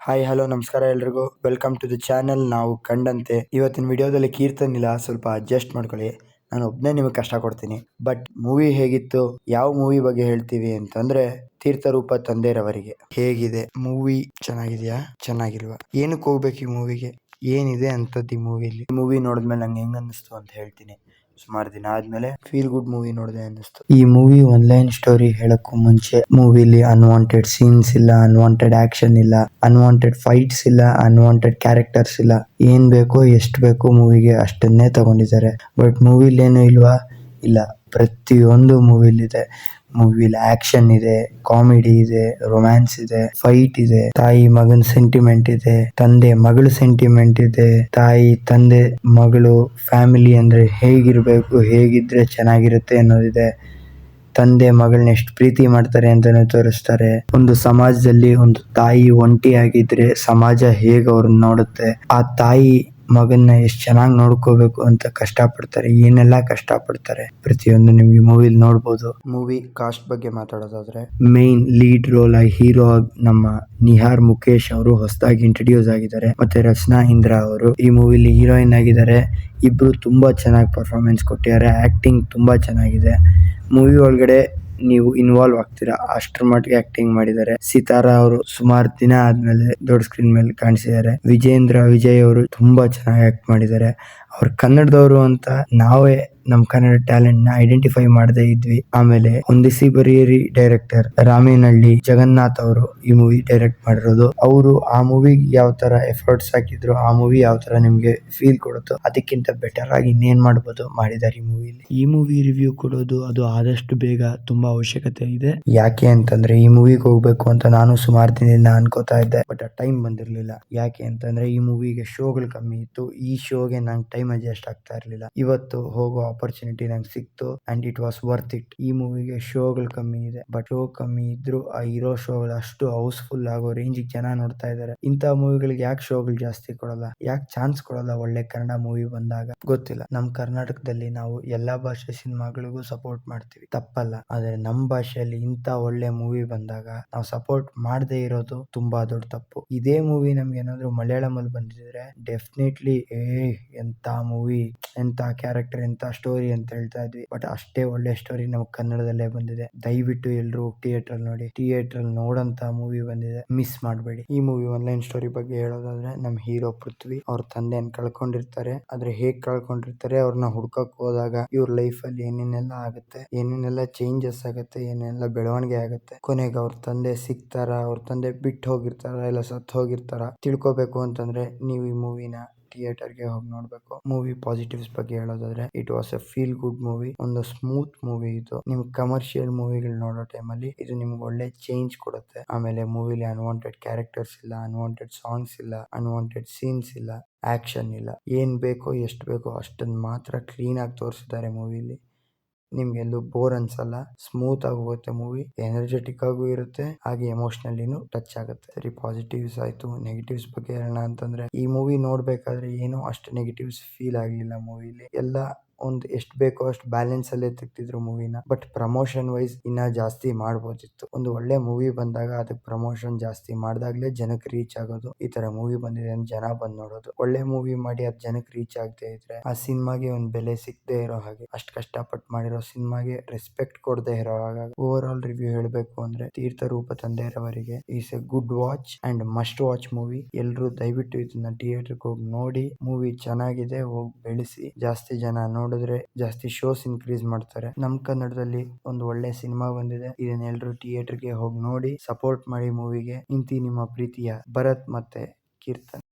Hi hello ನಮಸ್ಕಾರ ಎಲ್ರಿಗೂ welcome to the channel. ನಾವು ಕಂಡಂತೆ ಇವತ್ತಿನ ವಿಡಿಯೋದಲ್ಲಿ ಕೀರ್ತನ್ ಇಲ್ಲ, ಸ್ವಲ್ಪ ಅಡ್ಜಸ್ಟ್ ಮಾಡ್ಕೊಳ್ಳಿ. ನಾನು ಒಬ್ಬನೇ ನಿಮಗೆ ಕಷ್ಟ ಕೊಡ್ತೀನಿ. ಬಟ್ ಮೂವಿ ಹೇಗಿತ್ತು, ಯಾವ ಮೂವಿ ಬಗ್ಗೆ ಹೇಳ್ತೀವಿ ಅಂತಂದ್ರೆ ತೀರ್ಥರೂಪ ತಂದೆರವರಿಗೆ. ಹೇಗಿದೆ ಮೂವಿ? ಚೆನ್ನಾಗಿದೆಯಾ, ಚೆನ್ನಾಗಿಲ್ವಾ, ಏನಕ್ಕೆ ಹೋಗ್ಬೇಕು ಈ ಮೂವಿಗೆ, ಏನಿದೆ ಅಂತದ್ದು ಈ ಮೂವಿಲಿ? ಮೂವಿ ನೋಡಿದ್ಮೇಲೆ ನಂಗೆ ಹೆಂಗ್ ಅನ್ನಿಸ್ತು ಅಂತ ಹೇಳ್ತೀನಿ. ಸುಮಾರು ದಿನ ಆದ್ಮೇಲೆ ಫೀಲ್ ಗುಡ್ ಮೂವಿ ನೋಡಿದೆ ಅನ್ನಿಸ್ತು. ಈ ಮೂವಿ ಒನ್ಲೈನ್ ಸ್ಟೋರಿ ಹೇಳಕ್ಕೂ ಮುಂಚೆ ಮೂವಿಲಿ ಅನ್ವಾಂಟೆಡ್ ಸೀನ್ಸ್ ಇಲ್ಲ, ಅನ್ವಾಂಟೆಡ್ ಆಕ್ಷನ್ ಇಲ್ಲ, ಅನ್ವಾಂಟೆಡ್ ಫೈಟ್ಸ್ ಇಲ್ಲ, ಅನ್ವಾಂಟೆಡ್ ಕ್ಯಾರೆಕ್ಟರ್ಸ್ ಇಲ್ಲ. ಏನ್ ಬೇಕೋ ಎಷ್ಟು ಬೇಕೋ ಮೂವಿಗೆ ಅಷ್ಟನ್ನೇ ತಗೊಂಡಿದ್ದಾರೆ. ಬಟ್ ಮೂವಿಲಿ ಏನು ಇಲ್ವಾ? ಇಲ್ಲ, ಪ್ರತಿಯೊಂದು ಮೂವಿಲಿದೆ. ಮೂವಿಲಿ ಆಕ್ಷನ್ ಇದೆ, ಕಾಮಿಡಿ ಇದೆ, ರೊಮ್ಯಾನ್ಸ್ ಇದೆ, ಫೈಟ್ ಇದೆ, ತಾಯಿ ಮಗನ ಸೆಂಟಿಮೆಂಟ್ ಇದೆ, ತಂದೆ ಮಗಳ ಸೆಂಟಿಮೆಂಟ್ ಇದೆ, ತಾಯಿ ತಂದೆ ಮಗಳು ಫ್ಯಾಮಿಲಿ ಅಂದ್ರೆ ಹೇಗಿರ್ಬೇಕು, ಹೇಗಿದ್ರೆ ಚೆನ್ನಾಗಿರುತ್ತೆ ಅನ್ನೋದಿದೆ. ತಂದೆ ಮಗಳನ್ನ ಎಷ್ಟು ಪ್ರೀತಿ ಮಾಡ್ತಾರೆ ಅಂತಾನೆ ತೋರಿಸ್ತಾರೆ. ಒಂದು ಸಮಾಜದಲ್ಲಿ ಒಂದು ತಾಯಿ ಒಂಟಿಯಾಗಿದ್ರೆ ಸಮಾಜ ಹೇಗೆ ಅವ್ರನ್ನ ನೋಡುತ್ತೆ, ಆ ತಾಯಿ ಮಗನ್ನ ಎಷ್ಟು ಚೆನ್ನಾಗಿ ನೋಡ್ಕೋಬೇಕು ಅಂತ ಕಷ್ಟಪಡ್ತಾರೆ, ಏನೆಲ್ಲ ಕಷ್ಟಪಡ್ತಾರೆ ಪ್ರತಿಯೊಂದು ನಿಮ್ಗೆ ಮೂವಿಲಿ ನೋಡ್ಬೋದು. ಮೂವಿ ಕಾಸ್ಟ್ ಬಗ್ಗೆ ಮಾತಾಡೋದಾದ್ರೆ, ಮೇನ್ ಲೀಡ್ ರೋಲ್ ಆಗಿ ಹೀರೋ ಆಗಿ ನಮ್ಮ ನಿಹಾರ್ ಮುಖೇಶ್ ಅವರು ಹೊಸದಾಗಿ ಇಂಟ್ರೊಡ್ಯೂಸ್ ಆಗಿದ್ದಾರೆ. ಮತ್ತೆ ರಚನಾ ಇಂದ್ರಾ ಅವರು ಈ ಮೂವಿಲಿ ಹೀರೋಯಿನ್ ಆಗಿದ್ದಾರೆ. ಇಬ್ರು ತುಂಬಾ ಚೆನ್ನಾಗಿ ಪರ್ಫಾರ್ಮೆನ್ಸ್ ಕೊಟ್ಟಿದ್ದಾರೆ. ಆಕ್ಟಿಂಗ್ ತುಂಬಾ ಚೆನ್ನಾಗಿದೆ. ಮೂವಿ ಒಳಗಡೆ ನೀವು ಇನ್ವಾಲ್ವ್ ಆಗ್ತೀರಾ, ಅಷ್ಟರ ಮಟ್ಟಿಗೆ ಆಕ್ಟಿಂಗ್ ಮಾಡಿದ್ದಾರೆ. ಸಿತಾರಾ ಅವರು ಸುಮಾರು ದಿನ ಆದ್ಮೇಲೆ ದೊಡ್ಡ ಸ್ಕ್ರೀನ್ ಮೇಲೆ ಕಾಣಿಸಿದ್ದಾರೆ. ವಿಜೇಂದ್ರ ವಿಜಯ್ ಅವರು ತುಂಬಾ ಚೆನ್ನಾಗಿ ಆಕ್ಟ್ ಮಾಡಿದ್ದಾರೆ. ಅವ್ರು ಕನ್ನಡದವರು ಅಂತ ನಾವೇ ನಮ್ ಕನ್ನಡ ಟ್ಯಾಲೆಂಟ್ ನ ಐಡೆಂಟಿಫೈ ಮಾಡದೇ ಇದ್ವಿ. ಆಮೇಲೆ ಹೊಂದಿಸಿ ಬರಿಯರಿ ಡೈರೆಕ್ಟರ್ ರಾಮೇನಹಳ್ಳಿ ಜಗನ್ನಾಥ್ ಅವರು ಈ ಮೂವಿ ಡೈರೆಕ್ಟ್ ಮಾಡಿರೋದು. ಅವರು ಆ ಮೂವಿಗೆ ಯಾವ ತರ ಎಫರ್ಟ್ಸ್ ಹಾಕಿದ್ರು, ಆ ಮೂವಿ ಯಾವ ತರ ನಿಮ್ಗೆ ಫೀಲ್ ಕೊಡುತ್ತೋ ಅದಕ್ಕಿಂತ ಬೆಟರ್ ಆಗಿ ಇನ್ನೇನ್ ಮಾಡ್ಬೋದು ಮಾಡಿದ್ದಾರೆ ಈ ಮೂವಿಲಿ. ಈ ಮೂವಿ ರಿವ್ಯೂ ಕೊಡೋದು ಅದು ಆದಷ್ಟು ಬೇಗ ತುಂಬಾ ಅವಶ್ಯಕತೆ ಇದೆ. ಯಾಕೆ ಅಂತಂದ್ರೆ ಈ ಮೂವಿಗೆ ಹೋಗ್ಬೇಕು ಅಂತ ನಾನು ಸುಮಾರು ದಿನದಿಂದ ಅನ್ಕೋತಾ ಇದ್ದೆ, ಬಟ್ ಆ ಟೈಮ್ ಬಂದಿರ್ಲಿಲ್ಲ. ಯಾಕೆ ಅಂತಂದ್ರೆ ಈ ಮೂವಿಗೆ ಶೋಗಳು ಕಮ್ಮಿ ಇತ್ತು. ಈ ಶೋಗೆ ನಂಗೆ ಟೈಮ್ ಅಡ್ಜಸ್ಟ್ ಆಗ್ತಾ ಇರ್ಲಿಲ್ಲ. ಇವತ್ತು ಹೋಗೋ ಆಪರ್ಚುನಿಟಿ ನಂಗೆ ಸಿಕ್ತು and it was worth it. ಈ ಮೂವಿಗೆ ಶೋಗಳು ಕಮ್ಮಿ ಇದೆ, ಬಟ್ ಶೋ ಕಮ್ಮಿ ಇದ್ರು ಆ ಇರೋ ಶೋಗಳು ಅಷ್ಟು ಹೌಸ್ಫುಲ್ ಆಗೋ ರೇಂಜ್ ಜನ ನೋಡ್ತಾ ಇದಾರೆ. ಇಂಥ ಮೂವಿಗಳಿಗೆ ಯಾಕೆ ಶೋಗಳು ಜಾಸ್ತಿ ಕೊಡಲ್ಲ, ಯಾಕೆ ಚಾನ್ಸ್ ಕೊಡಲ್ಲ ಒಳ್ಳೆ ಕನ್ನಡ ಮೂವಿ ಬಂದಾಗ? ಗೊತ್ತಿಲ್ಲ. ನಮ್ ಕರ್ನಾಟಕದಲ್ಲಿ ನಾವು ಎಲ್ಲಾ ಭಾಷೆ ಸಿನಿಮಾಗಳಿಗೂ ಸಪೋರ್ಟ್ ಮಾಡ್ತೀವಿ, ತಪ್ಪಲ್ಲ. ಆದ್ರೆ ನಮ್ ಭಾಷೆಯಲ್ಲಿ ಇಂಥ ಒಳ್ಳೆ ಮೂವಿ ಬಂದಾಗ ನಾವು ಸಪೋರ್ಟ್ ಮಾಡದೇ ಇರೋದು ತುಂಬಾ ದೊಡ್ಡ ತಪ್ಪು. ಇದೇ ಮೂವಿ ನಮ್ಗೆ ಏನಾದ್ರು ಮಲಯಾಳಂ ಅಲ್ಲಿ ಬಂದಿದ್ರೆ ಡೆಫಿನೆಟ್ಲಿ ಎಂತ ಮೂವಿ, ಎಂತ ಕ್ಯಾರೆಕ್ಟರ್, ಎಂತ ಸ್ಟೋರಿ ಅಂತ ಹೇಳ್ತಾ ಇದ್ವಿ. ಬಟ್ ಅಷ್ಟೇ ಒಳ್ಳೆ ಸ್ಟೋರಿ ನಮ್ಗೆ ಕನ್ನಡದಲ್ಲೇ ಬಂದಿದೆ. ದಯವಿಟ್ಟು ಎಲ್ರು ಥಿಯೇಟರ್ ಅಲ್ಲಿ ನೋಡಿ. ಥಿಯೇಟರ್ ಅಲ್ಲಿ ನೋಡಂತ ಮೂವಿ ಬಂದಿದೆ, ಮಿಸ್ ಮಾಡಬೇಡಿ. ಈ ಮೂವಿ ಆನ್ಲೈನ್ ಸ್ಟೋರಿ ಬಗ್ಗೆ ಹೇಳೋದಾದ್ರೆ, ನಮ್ ಹೀರೋ ಪೃಥ್ವಿ ಅವ್ರ ತಂದೆಯನ್ನು ಕಳ್ಕೊಂಡಿರ್ತಾರೆ. ಆದ್ರೆ ಹೇಗ್ ಕಳ್ಕೊಂಡಿರ್ತಾರೆ, ಅವ್ರನ್ನ ಹುಡ್ಕಕ್ ಹೋದಾಗ ಇವ್ರ ಲೈಫ್ ಅಲ್ಲಿ ಏನೇನೆಲ್ಲ ಆಗುತ್ತೆ, ಏನೇನೆಲ್ಲ ಚೇಂಜಸ್ ಆಗುತ್ತೆ, ಏನೆಲ್ಲ ಬೆಳವಣಿಗೆ ಆಗುತ್ತೆ, ಕೊನೆಗೆ ಅವ್ರ ತಂದೆ ಸಿಗ್ತಾರ, ಅವ್ರ ತಂದೆ ಬಿಟ್ಟು ಹೋಗಿರ್ತಾರ, ಇಲ್ಲ ಸತ್ತು ಹೋಗಿರ್ತಾರ, ತಿಳ್ಕೊಬೇಕು ಅಂತಂದ್ರೆ ನೀವು ಈ ಮೂವಿನ ಥಿಯೇಟರ್ಗೆ ಹೋಗಿ ನೋಡ್ಬೇಕು. ಮೂವಿ ಪಾಸಿಟಿವ್ಸ್ ಬಗ್ಗೆ ಹೇಳೋದಾದ್ರೆ, it was A feel good movie. ಒಂದು ಸ್ಮೂತ್ ಮೂವಿ ಇದು. ನಿಮ್ ಕಮರ್ಷಿಯಲ್ ಮೂವಿಗಳು ನೋಡೋ ಟೈಮಲ್ಲಿ ಇದು ನಿಮ್ಗೆ ಒಳ್ಳೆ ಚೇಂಜ್ ಕೊಡುತ್ತೆ. ಆಮೇಲೆ ಮೂವಿಲಿ ಅನ್ವಾಂಟೆಡ್ ಕ್ಯಾರೆಕ್ಟರ್ಸ್ ಇಲ್ಲ, ಅನ್ವಾಂಟೆಡ್ ಸಾಂಗ್ಸ್ ಇಲ್ಲ, ಅನ್ವಾಂಟೆಡ್ ಸೀನ್ಸ್ ಇಲ್ಲ, ಆಕ್ಷನ್ ಇಲ್ಲ. ಏನ್ ಬೇಕೋ ಎಷ್ಟು ಬೇಕೋ ಅಷ್ಟನ್ನ ಮಾತ್ರ ಕ್ಲೀನ್ ಆಗಿ ತೋರಿಸಿದ್ದಾರೆ ಮೂವಿಲಿ. ನಿಮ್ಗೆಲ್ಲೂ ಬೋರ್ ಅನ್ಸಲ್ಲ, ಸ್ಮೂತ್ ಆಗಿ ಹೋಗುತ್ತೆ ಮೂವಿ, ಎನರ್ಜೆಟಿಕ್ ಆಗೂ ಇರುತ್ತೆ, ಹಾಗೆ ಎಮೋಷನಲಿನೂ ಟಚ್ ಆಗುತ್ತೆ. ಸರಿ, ಪಾಸಿಟಿವ್ಸ್ ಆಯ್ತು. ನೆಗೆಟಿವ್ಸ್ ಬಗ್ಗೆ ಹೇಳೋಣ ಅಂತಂದ್ರೆ, ಈ ಮೂವಿ ನೋಡ್ಬೇಕಾದ್ರೆ ಏನೋ ಅಷ್ಟು ನೆಗೆಟಿವ್ಸ್ ಫೀಲ್ ಆಗ್ಲಿಲ್ಲ ಮೂವಿಲಿ. ಎಲ್ಲ ಒಂದು ಎಷ್ಟು ಬೇಕೋ ಅಷ್ಟು ಬ್ಯಾಲೆನ್ಸ್ ಅಲ್ಲೇ ತೆಗ್ದಿದ್ರು ಮೂವಿನ. ಬಟ್ ಪ್ರಮೋಷನ್ ವೈಸ್ ಇನ್ನ ಜಾಸ್ತಿ ಮಾಡ್ಬೋದಿತ್ತು. ಒಂದು ಒಳ್ಳೆ ಮೂವಿ ಬಂದಾಗ ಅದಕ್ಕೆ ಪ್ರಮೋಷನ್ ಜಾಸ್ತಿ ಮಾಡ್ದಾಗ್ಲೇ ಜನಕ್ಕೆ ರೀಚ್ ಆಗೋದು. ಈ ತರ ಮೂವಿ ಬಂದಿದೆ ಅಂತ ಜನ ಬಂದ್ ನೋಡೋದು. ಒಳ್ಳೆ ಮೂವಿ ಮಾಡಿ ಅದ್ ಜನಕ್ಕೆ ರೀಚ್ ಆಗದೆ ಇದ್ರೆ ಆ ಸಿನಿಮಾಗೆ ಒಂದು ಬೆಲೆ ಸಿಗದೆ ಇರೋ ಹಾಗೆ, ಅಷ್ಟು ಕಷ್ಟಪಟ್ಟು ಮಾಡಿರೋ ಸಿನಿಮಾಗೆ ರೆಸ್ಪೆಕ್ಟ್ ಕೊಡದೆ ಇರೋ ಹಾಗೆ. ಓವರ್ ಆಲ್ ರಿವ್ಯೂ ಹೇಳ್ಬೇಕು ಅಂದ್ರೆ, Theertharoopa Thandeyavarige is a good watch and must watch movie. ಎಲ್ರು ದಯವಿಟ್ಟು ಇದನ್ನ ಥಿಯೇಟರ್ಗೆ ಹೋಗಿ ನೋಡಿ. ಮೂವಿ ಚೆನ್ನಾಗಿದೆ, ಹೋಗಿ ಬೆಳೆಸಿ. ಜಾಸ್ತಿ ಜನ ನೋಡಿದ್ರೆ ಜಾಸ್ತಿ ಶೋಸ್ ಇನ್ಕ್ರೀಸ್ ಮಾಡ್ತಾರೆ. ನಮ್ ಕನ್ನಡದಲ್ಲಿ ಒಂದು ಒಳ್ಳೆ ಸಿನಿಮಾ ಬಂದಿದೆ, ಇದನ್ನ ಎಲ್ರು ಥಿಯೇಟರ್ಗೆ ಹೋಗಿ ನೋಡಿ, ಸಪೋರ್ಟ್ ಮಾಡಿ ಮೂವಿಗೆ. ಇಂತಿ ನಿಮ್ಮ ಪ್ರೀತಿಯ ಭರತ್ ಮತ್ತೆ ಕೀರ್ತನ್.